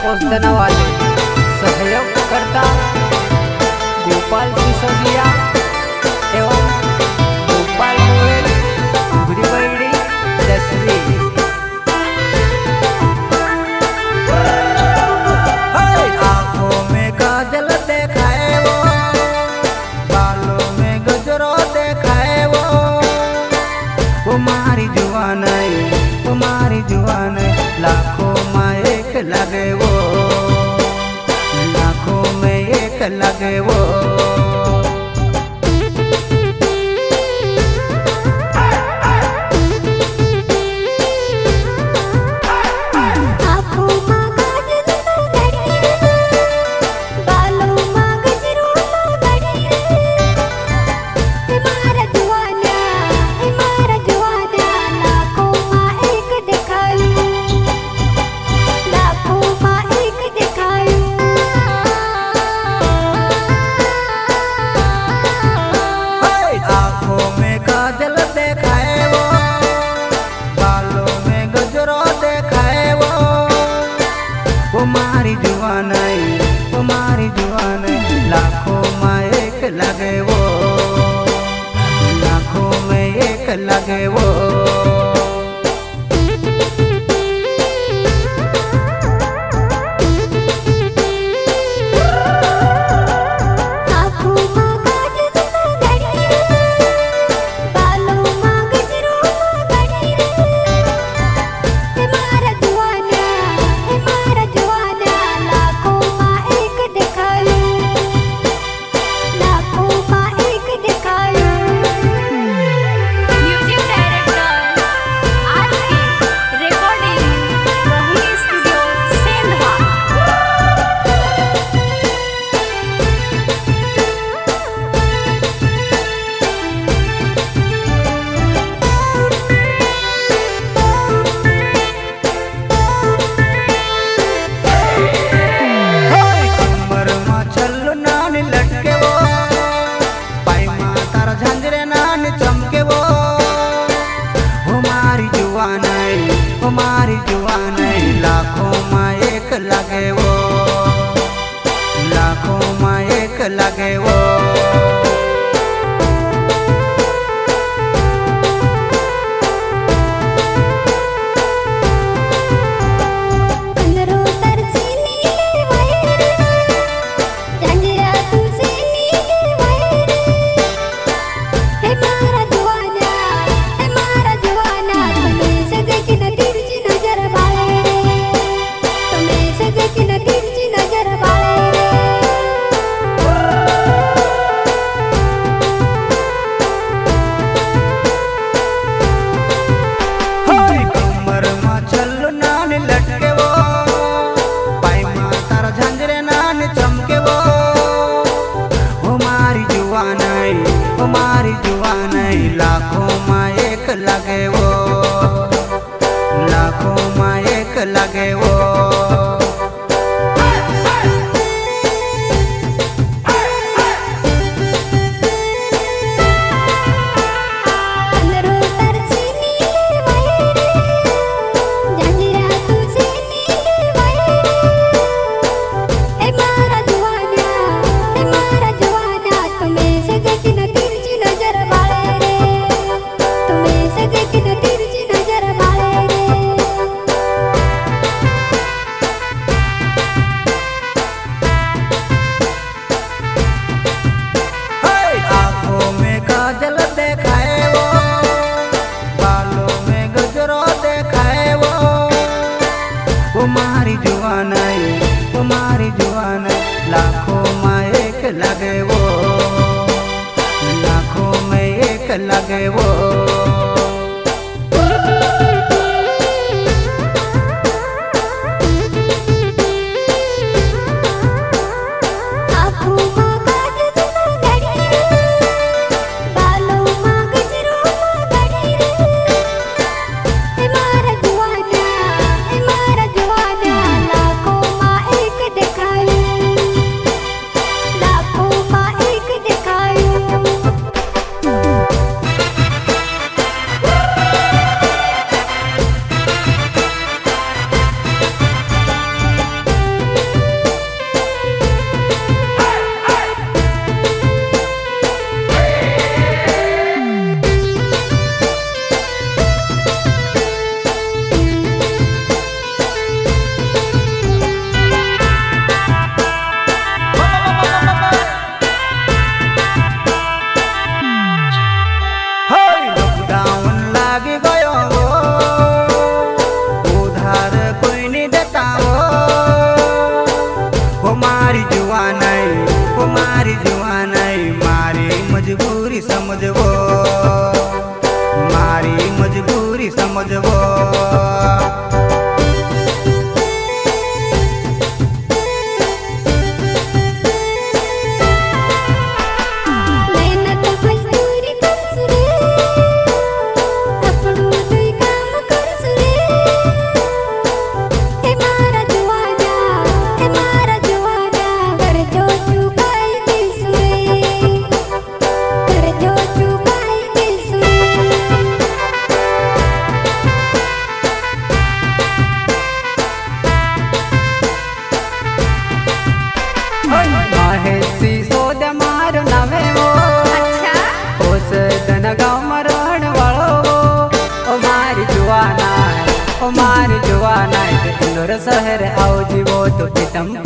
पोषण वाले सहयोग करता गोपाल सिसोदिया एवं गोपाल गोयल उगड़ी 10वीं। आंखों में काजल देखाए वो, बालों में गजरो देखाए वो तुम्हारी जुआन लाखों में एक लगे वो, लाखों में एक लगे वो। तुम्हारी जुआन लाखों में एक लगे वो, लाखों में एक लगे वो। हमारी जुआन लाखों में एक लगे वो, लाखों में एक लगे वो। हमारी जुआन लाखों में एक लगे वो, लाखों में एक लगे वो। तुम्हारी जुआन लाखों में एक लगे वो, लाखों में एक लगे वो। तो प्रीतम